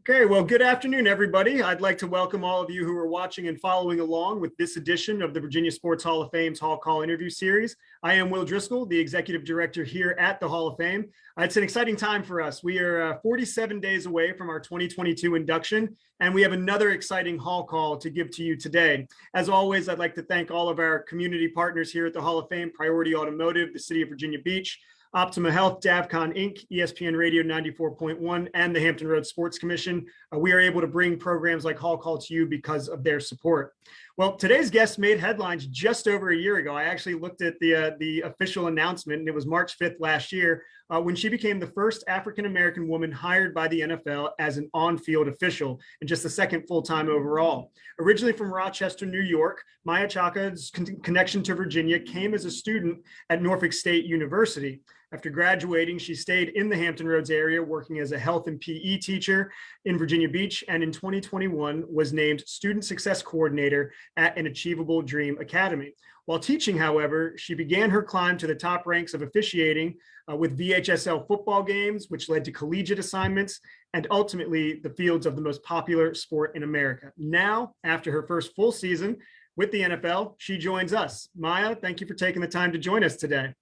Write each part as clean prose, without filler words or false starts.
Okay, well, good afternoon, everybody. I'd like to welcome all of you who are watching and following along with this edition of the Virginia Sports Hall of Fame's Hall Call interview series. I am Will Driscoll, the executive director here at the Hall of Fame. It's an exciting time for us. We are 47 days away from our 2022 induction, and we have another exciting Hall Call to give to you today. As always, I'd like to thank all of our community partners here at the Hall of Fame: Priority Automotive, the City of Virginia Beach, Optima Health, Davcon Inc., ESPN Radio 94.1, and the Hampton Roads Sports Commission. We are able to bring programs like Hall Call to you because of their support. Well, today's guest made headlines just over a year ago. I actually looked at the official announcement, and it was March 5th last year when she became the first African-American woman hired by the NFL as an on-field official, and just the second full-time overall. Originally from Rochester, New York, Maia Chaka's connection to Virginia came as a student at Norfolk State University. After graduating, she stayed in the Hampton Roads area working as a health and PE teacher in Virginia Beach, and in 2021 was named Student Success Coordinator at An Achievable Dream Academy. While teaching, however, she began her climb to the top ranks of officiating with VHSL football games, which led to collegiate assignments and ultimately the fields of the most popular sport in America. Now, after her first full season with the NFL, she joins us. Maia, thank you for taking the time to join us today.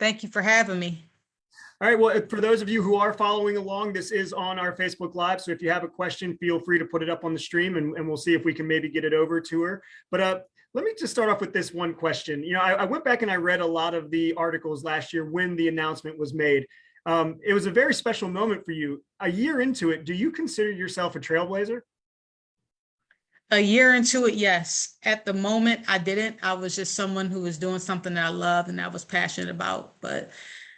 Thank you for having me. All right, well, for those of you who are following along, this is on our Facebook Live. So if you have a question, feel free to put it up on the stream and we'll see if we can maybe get it over to her. But let me just start off with this one question. You know, I went back and I read a lot of the articles last year when the announcement was made. It was a very special moment for you. A year into it, do you consider yourself a trailblazer? A year into it, yes. At the moment, I didn't. I was just someone who was doing something that I loved and I was passionate about. But,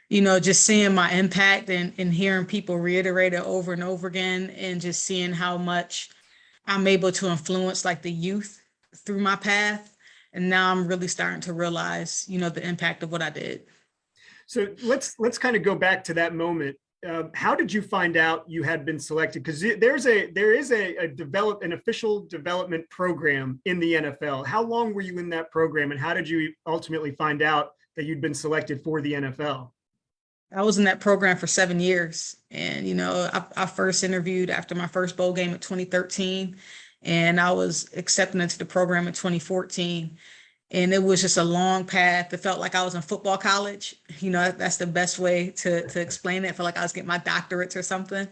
you know, just seeing my impact and hearing people reiterate it over and over again, and just seeing how much I'm able to influence like the youth through my path. And now I'm really starting to realize, you know, the impact of what I did. So let's kind of go back to that moment. How did you find out you had been selected? Because there is an official development program in the NFL. How long were you in that program, and how did you ultimately find out that you'd been selected for the NFL? I was in that program for 7 years. And, you know, I first interviewed after my first bowl game in 2013, and I was accepted into the program in 2014. And it was just a long path. It felt like I was in football college. You know, that's the best way to explain it. I felt like I was getting my doctorates or something.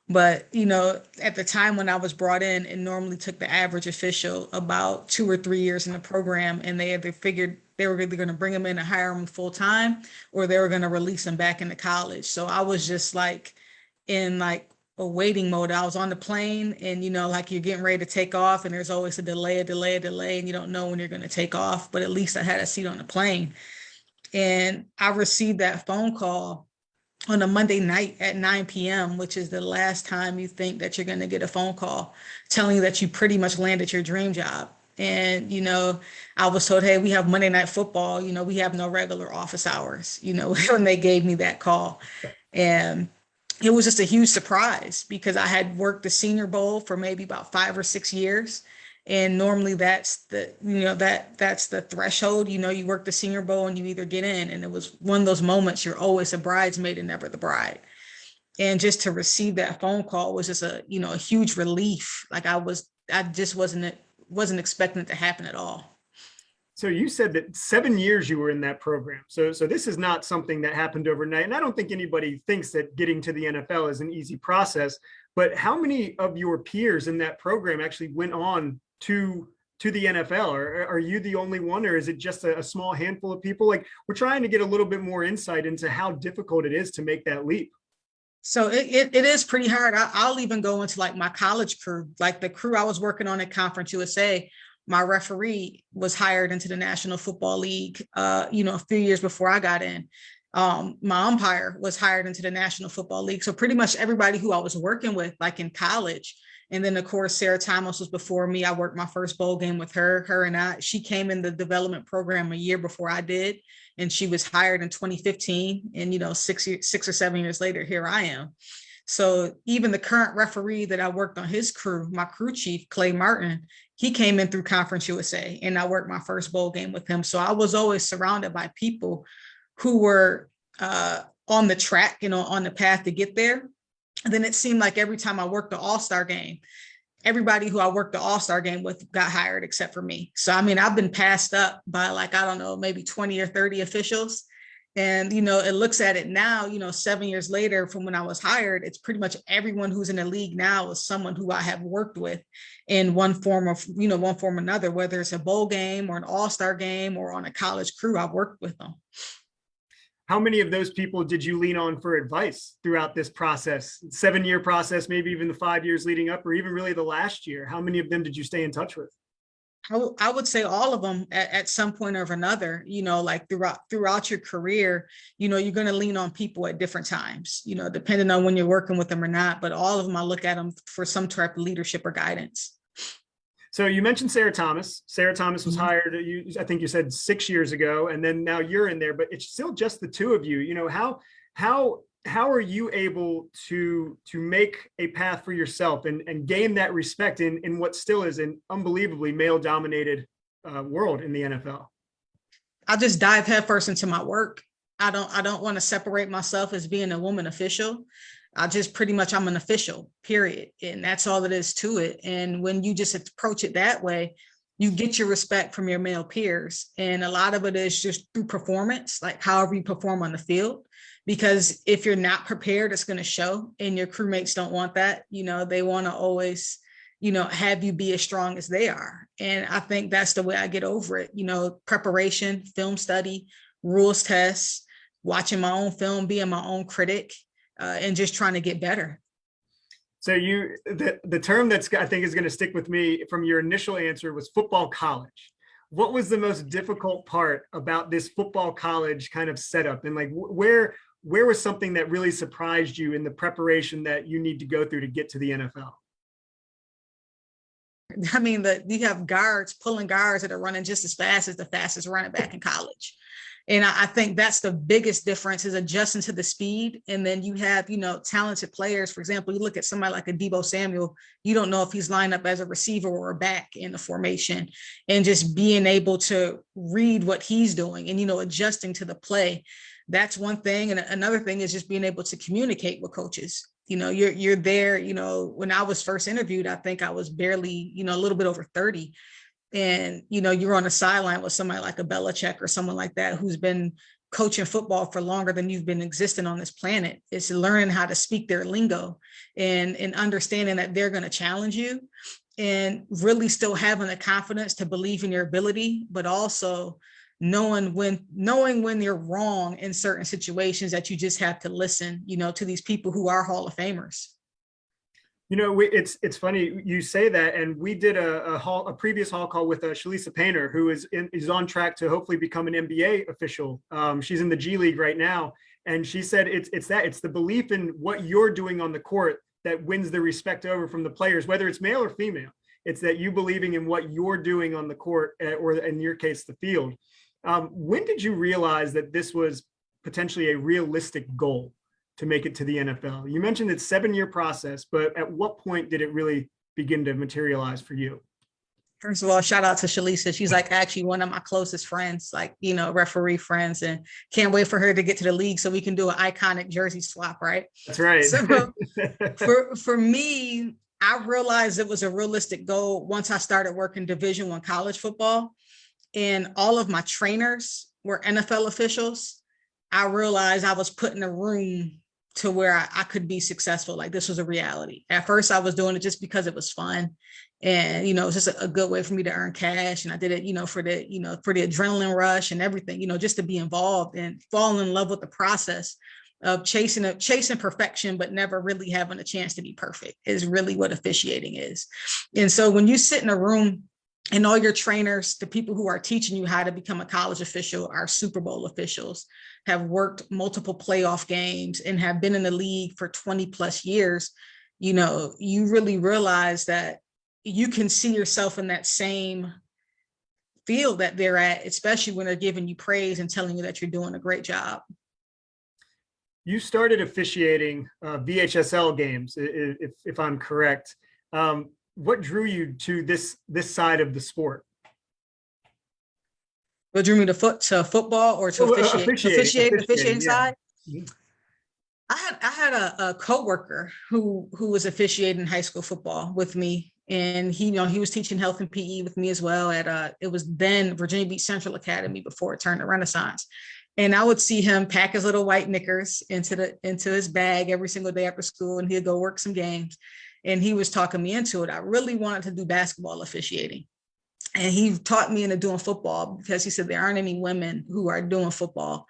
But, you know, at the time when I was brought in, it normally took the average official about 2 or 3 years in the program. And they either figured they were either going to bring them in and hire them full time, or they were going to release them back into college. So I was just like in like a waiting mode. I was on the plane, and, you know, like you're getting ready to take off, and there's always a delay, and you don't know when you're going to take off, but at least I had a seat on the plane. And I received that phone call on a Monday night at 9 p.m., which is the last time you think that you're going to get a phone call telling you that you pretty much landed your dream job. And, you know, I was told, hey, we have Monday Night Football, you know, we have no regular office hours, you know, when they gave me that call. And it was just a huge surprise because I had worked the Senior Bowl for maybe about 5 or 6 years. And normally that's the, you know, that's the threshold. You know, you work the Senior Bowl and you either get in. And it was one of those moments you're always a bridesmaid and never the bride. And just to receive that phone call was just a, you know, a huge relief. Like I just wasn't expecting it to happen at all. So you said that 7 years you were in that program. So this is not something that happened overnight. And I don't think anybody thinks that getting to the NFL is an easy process. But how many of your peers in that program actually went on to the NFL? Or are you the only one, or is it just a small handful of people? Like, we're trying to get a little bit more insight into how difficult it is to make that leap. So it is pretty hard. I'll even go into like my college crew, like the crew I was working on at Conference USA. My referee was hired into the National Football League, you know, a few years before I got in. My umpire was hired into the National Football League. So pretty much everybody who I was working with, like in college. And then, of course, Sarah Thomas was before me. I worked my first bowl game with her. She came in the development program a year before I did. And she was hired in 2015. And, you know, 6 or 7 years later, here I am. So even the current referee that I worked on his crew, my crew chief, Clay Martin, he came in through Conference USA, and I worked my first bowl game with him. So I was always surrounded by people who were on the track, you know, on the path to get there. And then it seemed like every time I worked the All-Star game, everybody who I worked the All-Star game with got hired except for me. So, I mean, I've been passed up by like, I don't know, maybe 20 or 30 officials. And, it looks at it now, 7 years later from when I was hired, it's pretty much everyone who's in the league now is someone who I have worked with in one form or another, whether it's a bowl game or an All-Star game or on a college crew, I've worked with them. How many of those people did you lean on for advice throughout this process, 7-year process, maybe even the 5 years leading up, or even really the last year? How many of them did you stay in touch with? I would say all of them at some point or another, like throughout your career, you're going to lean on people at different times, depending on when you're working with them or not. But all of them, I look at them for some type of leadership or guidance. So you mentioned Sarah Thomas. Sarah Thomas was hired, I think you said 6 years ago, and then now you're in there, but it's still just the two of you. How are you able to make a path for yourself and gain that respect in what still is an unbelievably male-dominated world in the NFL? I just dive headfirst into my work. I don't want to separate myself as being a woman official. I'm an official, period. And that's all it is to it. And when you just approach it that way, you get your respect from your male peers. And a lot of it is just through performance, like however you perform on the field. Because if you're not prepared, it's going to show, and your crewmates don't want that. They want to always, have you be as strong as they are. And I think that's the way I get over it. Preparation, film study, rules tests, watching my own film, being my own critic, and just trying to get better. So the term that's I think is going to stick with me from your initial answer was football college. What was the most difficult part about this football college kind of setup? And like where was something that really surprised you in the preparation that you need to go through to get to the NFL? I mean, you have pulling guards that are running just as fast as the fastest running back in college. And I think that's the biggest difference, is adjusting to the speed. And then you have, talented players. For example, you look at somebody like a Deebo Samuel, you don't know if he's lined up as a receiver or a back in the formation, and just being able to read what he's doing and, adjusting to the play. That's one thing. And another thing is just being able to communicate with coaches. You're there, when I was first interviewed, I think I was barely, a little bit over 30. And, you're on the sideline with somebody like a Belichick or someone like that who's been coaching football for longer than you've been existing on this planet. It's learning how to speak their lingo and understanding that they're going to challenge you, and really still having the confidence to believe in your ability, but also knowing when you're wrong in certain situations, that you just have to listen, to these people who are Hall of Famers. It's funny you say that, and we did a previous hall call with Shalisa Painter, who is on track to hopefully become an NBA official. She's in the G League right now, and she said it's the belief in what you're doing on the court that wins the respect over from the players, whether it's male or female. It's that you believing in what you're doing on the court, or in your case, the field. When did you realize that this was potentially a realistic goal to make it to the NFL? You mentioned it's 7-year process, but at what point did it really begin to materialize for you? First of all, shout out to Shalisa. She's like actually one of my closest friends, like, referee friends, and can't wait for her to get to the league so we can do an iconic jersey swap, right? That's right. So for me, I realized it was a realistic goal once I started working Division-I college football, and all of my trainers were NFL officials. I realized I was put in a room to where I could be successful. Like, this was a reality. At first I was doing it just because it was fun. And, it was just a good way for me to earn cash. And I did it, for the adrenaline rush and everything, just to be involved and fall in love with the process of chasing perfection, but never really having a chance to be perfect, is really what officiating is. And so when you sit in a room and all your trainers, the people who are teaching you how to become a college official, are Super Bowl officials, have worked multiple playoff games, and have been in the league for 20 plus years, you really realize that you can see yourself in that same field that they're at, especially when they're giving you praise and telling you that you're doing a great job. You started officiating VHSL games, if I'm correct. What drew you to this side of the sport? What drew me to football, or to officiating yeah. side? I had a coworker who was officiating high school football with me, and he was teaching health and PE with me as well at it was then Virginia Beach Central Academy before it turned to Renaissance. And I would see him pack his little white knickers into his bag every single day after school, and he'd go work some games. And he was talking me into it. I really wanted to do basketball officiating. And he taught me into doing football because he said there aren't any women who are doing football.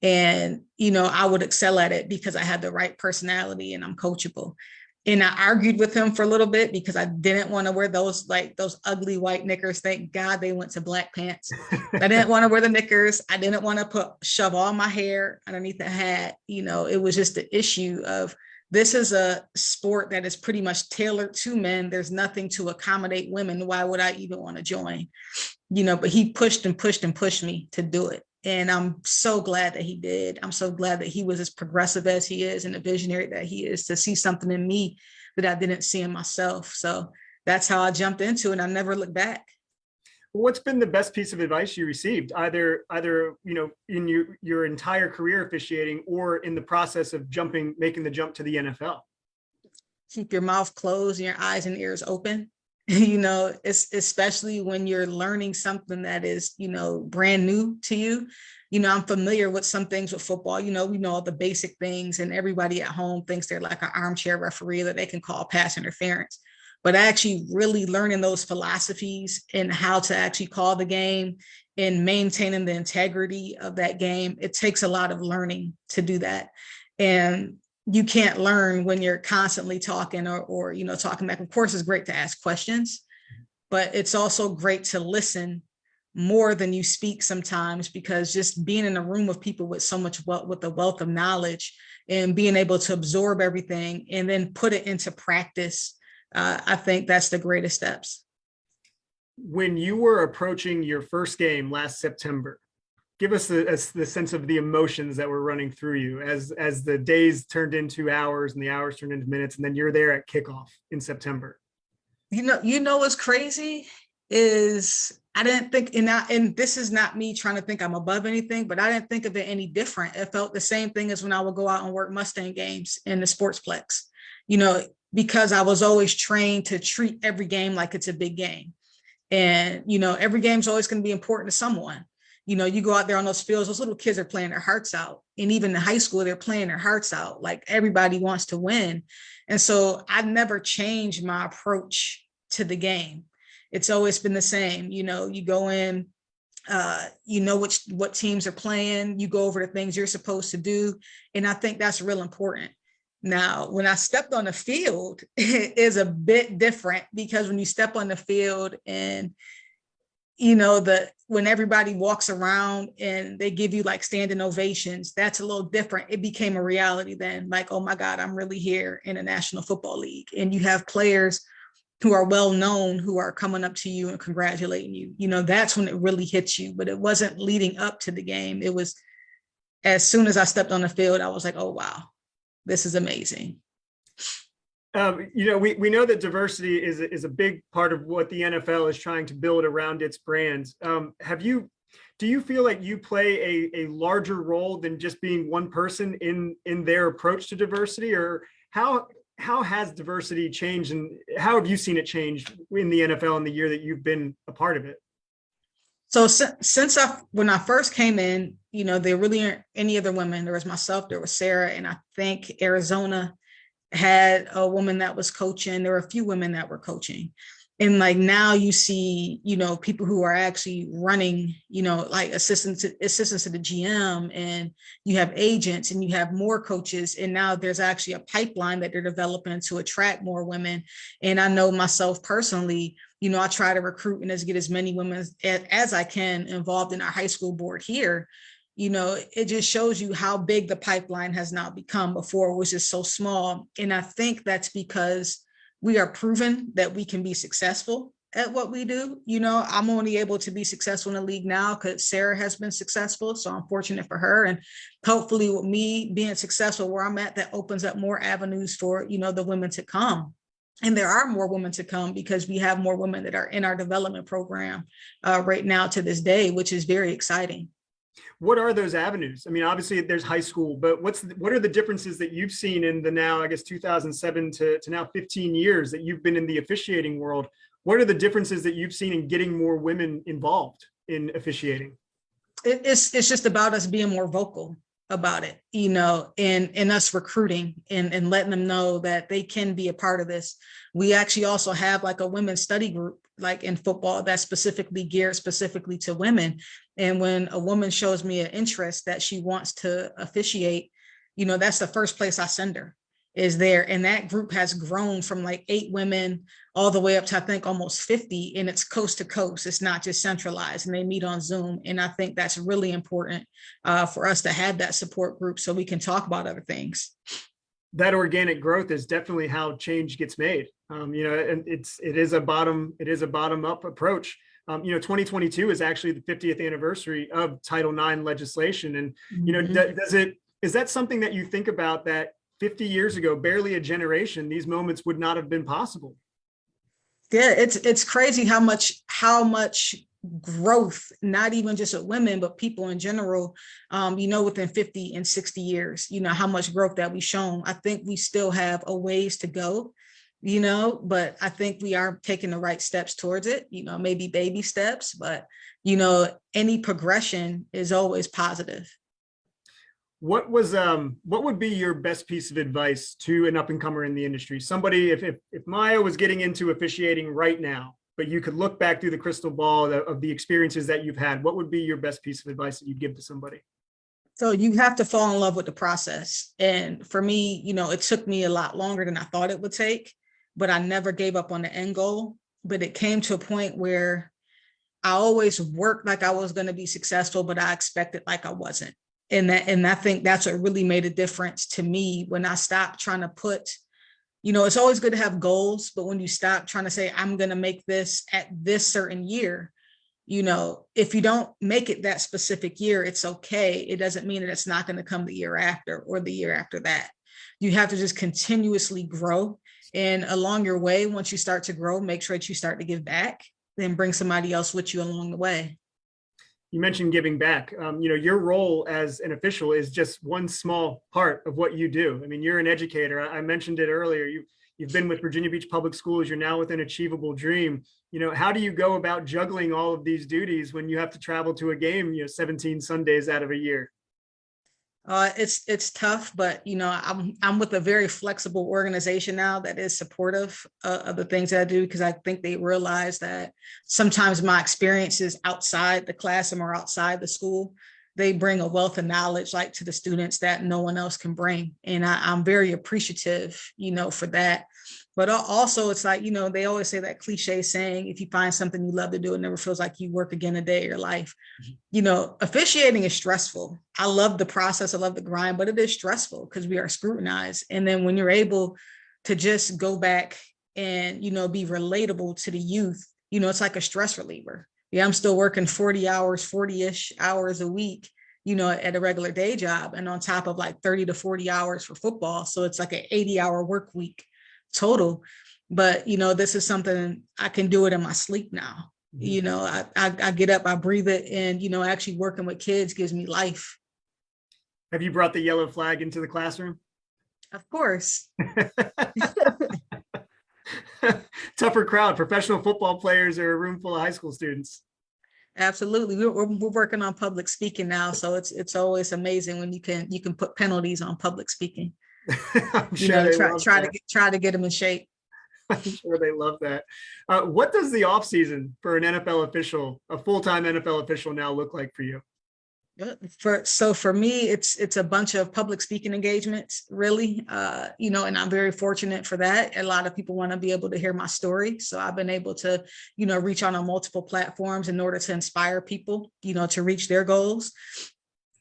And, I would excel at it because I had the right personality and I'm coachable. And I argued with him for a little bit because I didn't want to wear those ugly white knickers. Thank God they went to black pants. I didn't want to wear the knickers. I didn't want to shove all my hair underneath the hat. It was just the issue of, this is a sport that is pretty much tailored to men. There's nothing to accommodate women. Why would I even want to join? But he pushed and pushed and pushed me to do it. And I'm so glad that he did. I'm so glad that he was as progressive as he is and a visionary that he is, to see something in me that I didn't see in myself. So that's how I jumped into it. And I never looked back. What's been the best piece of advice you received, either in your entire career officiating or in the process of making the jump to the NFL? Keep your mouth closed and your eyes and ears open. It's especially when you're learning something that is, brand new to you. I'm familiar with some things with football. We know all the basic things, and everybody at home thinks they're like an armchair referee that they can call pass interference. But actually really learning those philosophies and how to actually call the game and maintaining the integrity of that game, it takes a lot of learning to do that. And you can't learn when you're constantly talking or talking back. Of course, it's great to ask questions, but it's also great to listen more than you speak sometimes, because just being in a room of people with with a wealth of knowledge and being able to absorb everything and then put it into practice, I think that's the greatest steps. When you were approaching your first game last September, give us the sense of the emotions that were running through you as the days turned into hours and the hours turned into minutes, and then you're there at kickoff in September. What's crazy is I didn't think, and this is not me trying to think I'm above anything, but I didn't think of it any different. It felt the same thing as when I would go out and work Mustang games in the Sportsplex, because I was always trained to treat every game like it's a big game. And, every game's always going to be important to someone. You go out there on those fields, those little kids are playing their hearts out. And even in high school, they're playing their hearts out. Like, everybody wants to win. And so I never changed my approach to the game. It's always been the same. You go in, what teams are playing, you go over the things you're supposed to do. And I think that's real important. Now, when I stepped on the field, it is a bit different, because when you step on the field and, when everybody walks around and they give you like standing ovations, that's a little different. It became a reality then, like, oh my God, I'm really here in a National Football League. And you have players who are well known who are coming up to you and congratulating you. That's when it really hits you. But it wasn't leading up to the game. It was as soon as I stepped on the field, I was like, oh wow, this is amazing. We know that diversity is a big part of what the NFL is trying to build around its brands. Do you feel like you play a larger role than just being one person in their approach to diversity, or how has diversity changed, and how have you seen it change in the NFL in the year that you've been a part of it? So when I first came in, there really aren't any other women. There was myself, there was Sarah, and I think Arizona had a woman that was coaching. There were a few women that were coaching. And like now you see, people who are actually running, like assistants to the GM, and you have agents and you have more coaches. And now there's actually a pipeline that they're developing to attract more women. And I know myself personally, I try to recruit and get as many women as I can involved in our high school board here. It just shows you how big the pipeline has now become. Before it was just so small. And I think that's because we are proven that we can be successful at what we do. I'm only able to be successful in the league now because Sarah has been successful. So I'm fortunate for her. And hopefully with me being successful where I'm at, that opens up more avenues for, the women to come. And there are more women to come because we have more women that are in our development program right now to this day, which is very exciting. What are those avenues? I mean, obviously there's high school, but what are the differences that you've seen in the now, I guess, 2007 to now 15 years that you've been in the officiating world? What are the differences that you've seen in getting more women involved in officiating? It's just about us being more vocal about it, you know, and us recruiting and letting them know that they can be a part of this. We actually also have like a women's study group, like in football, that's specifically geared specifically to women. And when a woman shows me an interest that she wants to officiate, you know, that's the first place I send her, is there. And that group has grown from like 8 women all the way up to, I think, almost 50, and it's coast to coast. It's not just centralized, and they meet on Zoom. And I think that's really important for us to have that support group so we can talk about other things. That organic growth is definitely how change gets made. You know, and it is a bottom up approach. You know, 2022 is actually the 50th anniversary of Title IX legislation. And, you know, is that something that you think about, that 50 years ago, barely a generation, these moments would not have been possible? Yeah, it's crazy how much growth, not even just with women, but people in general, you know, within 50 and 60 years, you know, how much growth that we've shown. I think we still have a ways to go, you know, but I think we are taking the right steps towards it, you know, maybe baby steps, but, you know, any progression is always positive. What would be your best piece of advice to an up and comer in the industry? Somebody, if Maia was getting into officiating right now, but you could look back through the crystal ball of the experiences that you've had, what would be your best piece of advice that you'd give to somebody? So you have to fall in love with the process. And for me, you know, it took me a lot longer than I thought it would take, but I never gave up on the end goal. But it came to a point where I always worked like I was going to be successful, but I expected like I wasn't. And I think that's what really made a difference to me when I stopped trying to put, you know, it's always good to have goals, but when you stop trying to say, I'm going to make this at this certain year, you know, if you don't make it that specific year, it's okay. It doesn't mean that it's not going to come the year after or the year after that. You have to just continuously grow. And along your way, once you start to grow, make sure that you start to give back, then bring somebody else with you along the way. You mentioned giving back. You know, your role as an official is just one small part of what you do. I mean, you're an educator. I mentioned it earlier. You've been with Virginia Beach Public Schools. You're now with An Achievable Dream. You know, how do you go about juggling all of these duties when you have to travel to a game, you know, 17 Sundays out of a year? It's tough, but you know, I'm with a very flexible organization now that is supportive of the things that I do, because I think they realize that sometimes my experiences outside the classroom or outside the school, they bring a wealth of knowledge like to the students that no one else can bring. And I'm very appreciative, you know, for that. But also it's like, you know, they always say that cliche saying, if you find something you love to do, it never feels like you work again a day of your life. Mm-hmm. You know, officiating is stressful. I love the process. I love the grind, but it is stressful because we are scrutinized. And then when you're able to just go back and, you know, be relatable to the youth, you know, it's like a stress reliever. Yeah, I'm still working 40-ish hours a week, you know, at a regular day job, and on top of like 30 to 40 hours for football. So it's like an 80-hour work week total. But, you know, this is something I can do it in my sleep now. Mm-hmm. You know, I get up, I breathe it, and, you know, actually working with kids gives me life. Have you brought the yellow flag into the classroom? Of course. Tougher crowd. Professional football players are a room full of high school students. Absolutely. We're working on public speaking now. So it's always amazing when you can put penalties on public speaking. I'm sure try to get them in shape. I'm sure they love that. What does the off season for an NFL official, a full-time NFL official, now look like for you? For me, it's a bunch of public speaking engagements, really, you know, and I'm very fortunate for that. A lot of people want to be able to hear my story. So I've been able to, you know, reach out on multiple platforms in order to inspire people, you know, to reach their goals.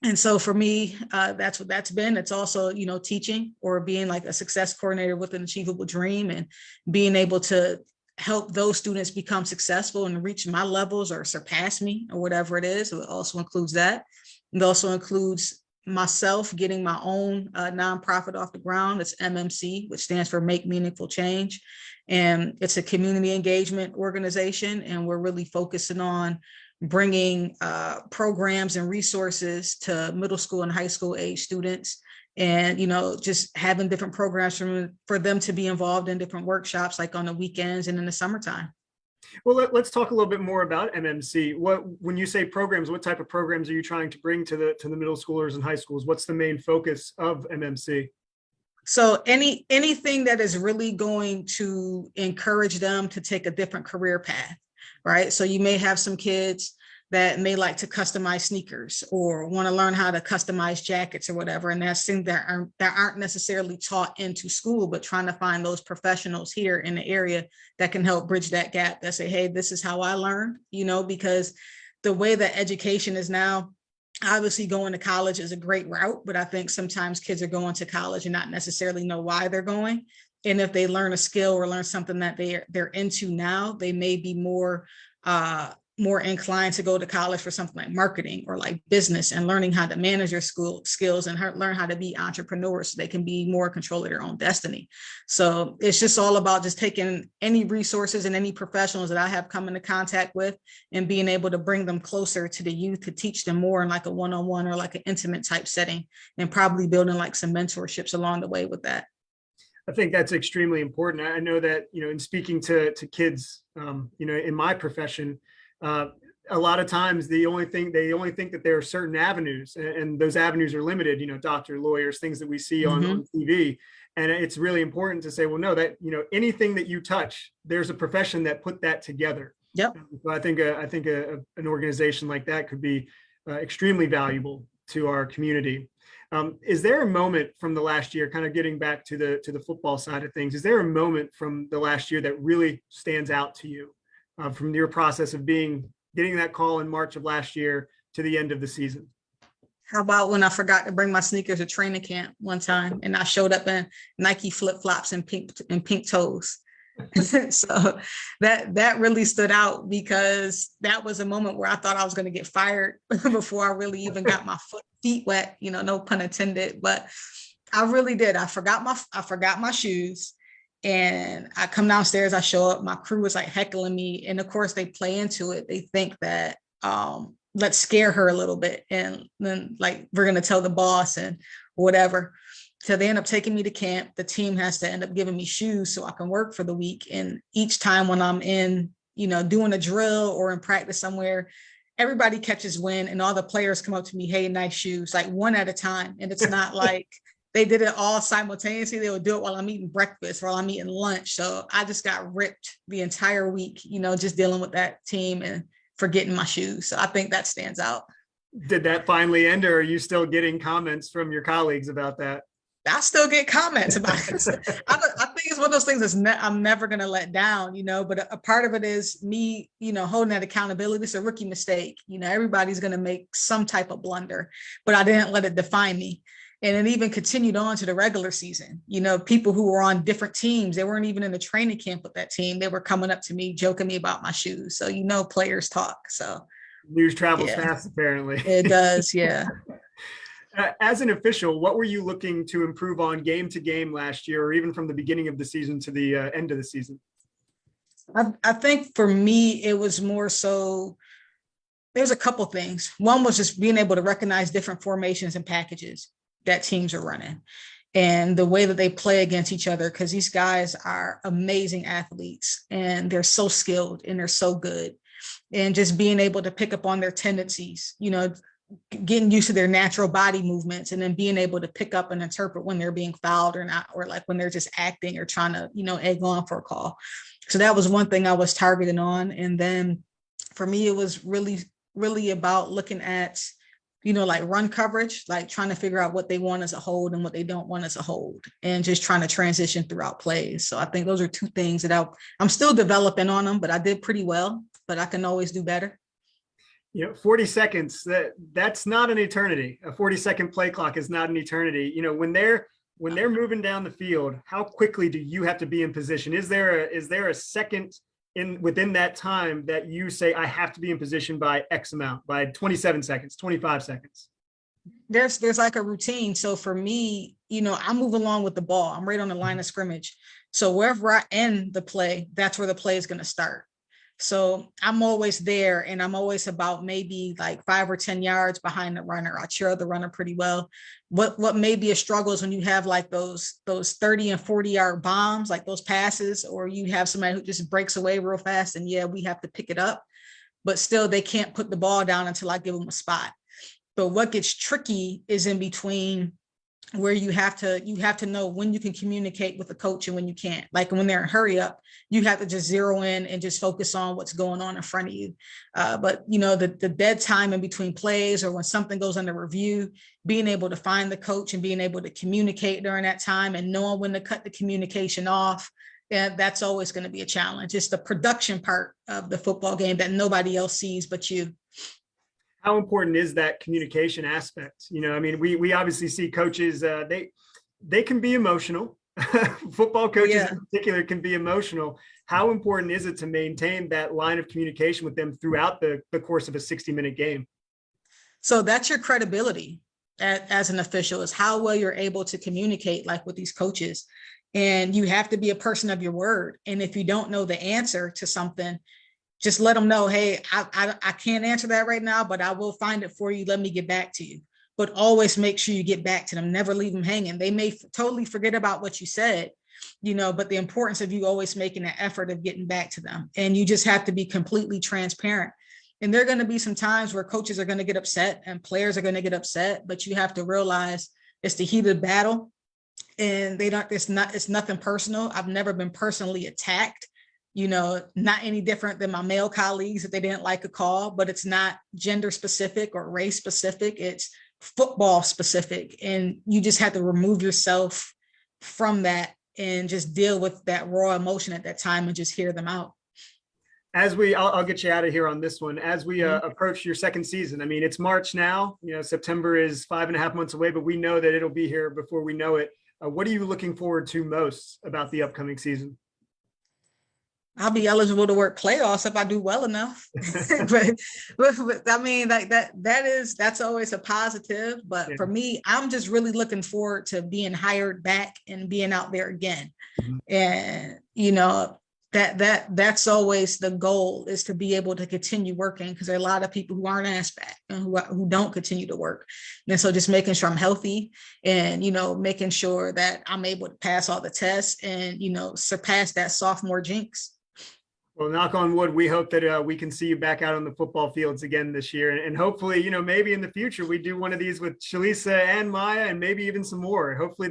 And so for me, that's what that's been. It's also, you know, teaching or being like a success coordinator with An Achievable Dream, and being able to help those students become successful and reach my levels or surpass me or whatever it is. It also includes that. It also includes myself getting my own nonprofit off the ground. It's MMC, which stands for Make Meaningful Change. And it's a community engagement organization. And we're really focusing on bringing programs and resources to middle school and high school age students, and, you know, just having different programs for them to be involved in different workshops, like on the weekends and in the summertime. Well, let's talk a little bit more about MMC. When you say programs, what type of programs are you trying to bring to the middle schoolers and high schools? What's the main focus of MMC? So anything that is really going to encourage them to take a different career path, right? So you may have some kids that may like to customize sneakers or want to learn how to customize jackets or whatever. And that's things that aren't necessarily taught into school, but trying to find those professionals here in the area that can help bridge that gap, that say, hey, this is how I learned, you know, because the way that education is now, obviously going to college is a great route, but I think sometimes kids are going to college and not necessarily know why they're going. And if they learn a skill or learn something that they're into now, they may be more inclined to go to college for something like marketing or like business and learning how to manage their school skills and learn how to be entrepreneurs so they can be more in control of their own destiny. So it's just all about just taking any resources and any professionals that I have come into contact with and being able to bring them closer to the youth to teach them more in like a one-on-one or like an intimate type setting, and probably building like some mentorships along the way with that. I think that's extremely important. I know that, you know, in speaking to kids, you know, in my profession, a lot of times they only think that there are certain avenues, and those avenues are limited, you know, doctor, lawyers, things that we see on TV. And it's really important to say, well, no, that, you know, anything that you touch, there's a profession that put that together. Yep. So I think an organization like that could be extremely valuable to our community. Is there a moment from the last year, kind of getting back to the football side of things, is there a moment from the last year that really stands out to you from your process of getting that call in March of last year to the end of the season? How about when I forgot to bring my sneakers to training camp one time and I showed up in Nike flip-flops and pink toes? So that really stood out, because that was a moment where I thought I was going to get fired before I really even got my feet wet, you know, no pun intended, but I really did. I forgot my shoes, and I come downstairs, I show up, my crew was like heckling me. And of course they play into it. They think that, let's scare her a little bit. And then like, we're going to tell the boss and whatever. So they end up taking me to camp. The team has to end up giving me shoes so I can work for the week. And each time when I'm in, you know, doing a drill or in practice somewhere, everybody catches wind and all the players come up to me, hey, nice shoes, like one at a time. And it's not like they did it all simultaneously. They would do it while I'm eating breakfast, while I'm eating lunch. So I just got ripped the entire week, you know, just dealing with that team and forgetting my shoes. So I think that stands out. Did that finally end, or are you still getting comments from your colleagues about that? I still get comments about it. I think it's one of those things that's I'm never going to let down, you know, but a part of it is me, you know, holding that accountability. It's a rookie mistake. You know, everybody's going to make some type of blunder, but I didn't let it define me. And it even continued on to the regular season. You know, people who were on different teams, they weren't even in the training camp with that team. They were coming up to me, joking me about my shoes. So, you know, players talk. So news travels fast, apparently. It does. Yeah. As an official, what were you looking to improve on game to game last year, or even from the beginning of the season to the end of the season? I think for me, it was more so, there's a couple things. One was just being able to recognize different formations and packages that teams are running and the way that they play against each other, because these guys are amazing athletes and they're so skilled and they're so good. And just being able to pick up on their tendencies, you know, getting used to their natural body movements, and then being able to pick up and interpret when they're being fouled or not, or like when they're just acting or trying to, you know, egg on for a call. So that was one thing I was targeting on. And then for me, it was really about looking at, you know, like run coverage, like trying to figure out what they want as a hold and what they don't want as a hold, and just trying to transition throughout plays. So I think those are two things that I'm still developing on them, but I did pretty well, but I can always do better. You know, 40 seconds, that's not an eternity. A 40-second play clock is not an eternity. You know, when they're moving down the field, how quickly do you have to be in position? Is there a second within that time that you say, I have to be in position by X amount, by 27 seconds, 25 seconds? There's like a routine. So for me, you know, I move along with the ball. I'm right on the line of scrimmage. So wherever I end the play, that's where the play is going to start. So I'm always there, and I'm always about maybe like 5 or 10 yards behind the runner. I trail the runner pretty well. What may be a struggle is when you have like those 30 and 40-yard bombs, like those passes, or you have somebody who just breaks away real fast, and yeah, we have to pick it up, but still they can't put the ball down until I give them a spot. But what gets tricky is in between, where you have to know when you can communicate with the coach and when you can't. Like when they're in hurry up, you have to just zero in and just focus on what's going on in front of you. But the dead time in between plays, or when something goes under review, being able to find the coach and being able to communicate during that time and knowing when to cut the communication off, yeah, that's always going to be a challenge. It's the production part of the football game that nobody else sees but you. How important is that communication aspect? I mean, we obviously see coaches, they can be emotional. Football coaches in particular can be emotional. How important is it to maintain that line of communication with them throughout the course of a 60-minute game? So that's your credibility as an official, is how well you're able to communicate like with these coaches. And you have to be a person of your word. And if you don't know the answer to something, just let them know, hey, I can't answer that right now, but I will find it for you. Let me get back to you. But always make sure you get back to them. Never leave them hanging. They may totally forget about what you said, but the importance of you always making an effort of getting back to them. And you just have to be completely transparent. And there are going to be some times where coaches are going to get upset and players are going to get upset, but you have to realize it's the heat of the battle, and it's nothing personal. I've never been personally attacked. Not any different than my male colleagues if they didn't like a call, but it's not gender specific or race specific. It's football specific. And you just have to remove yourself from that and just deal with that raw emotion at that time and just hear them out. I'll get you out of here on this one. As we approach your second season, I mean, it's March now, September is 5.5 months away, but we know that it'll be here before we know it. What are you looking forward to most about the upcoming season? I'll be eligible to work playoffs if I do well enough. but I mean, like that's always a positive. But for me, I'm just really looking forward to being hired back and being out there again. Mm-hmm. And that's always the goal, is to be able to continue working, because there are a lot of people who aren't asked back and who don't continue to work. And so just making sure I'm healthy and, making sure that I'm able to pass all the tests and, surpass that sophomore jinx. Well, knock on wood, we hope that we can see you back out on the football fields again this year. And hopefully, maybe in the future, we do one of these with Shalisa and Maia, and maybe even some more. Hopefully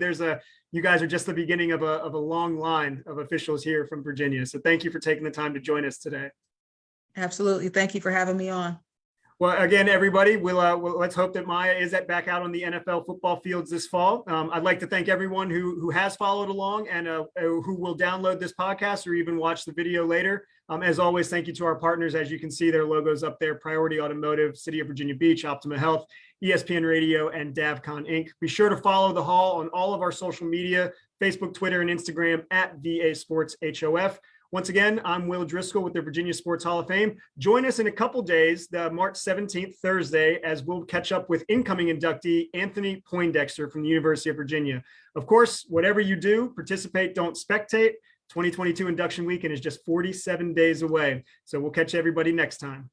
you guys are just the beginning of a long line of officials here from Virginia. So thank you for taking the time to join us today. Absolutely. Thank you for having me on. Well, again, everybody, let's hope that Maia is back out on the NFL football fields this fall. I'd like to thank everyone who has followed along and who will download this podcast or even watch the video later. As always, thank you to our partners. As you can see, their logos up there: Priority Automotive, City of Virginia Beach, Optima Health, ESPN Radio, and Davcon Inc. Be sure to follow the Hall on all of our social media: Facebook, Twitter, and Instagram at VA Sports HOF. Once again, I'm Will Driscoll with the Virginia Sports Hall of Fame. Join us in a couple days, the March 17th, Thursday, as we'll catch up with incoming inductee Anthony Poindexter from the University of Virginia. Of course, whatever you do, participate, don't spectate. 2022 induction weekend is just 47 days away. So we'll catch everybody next time.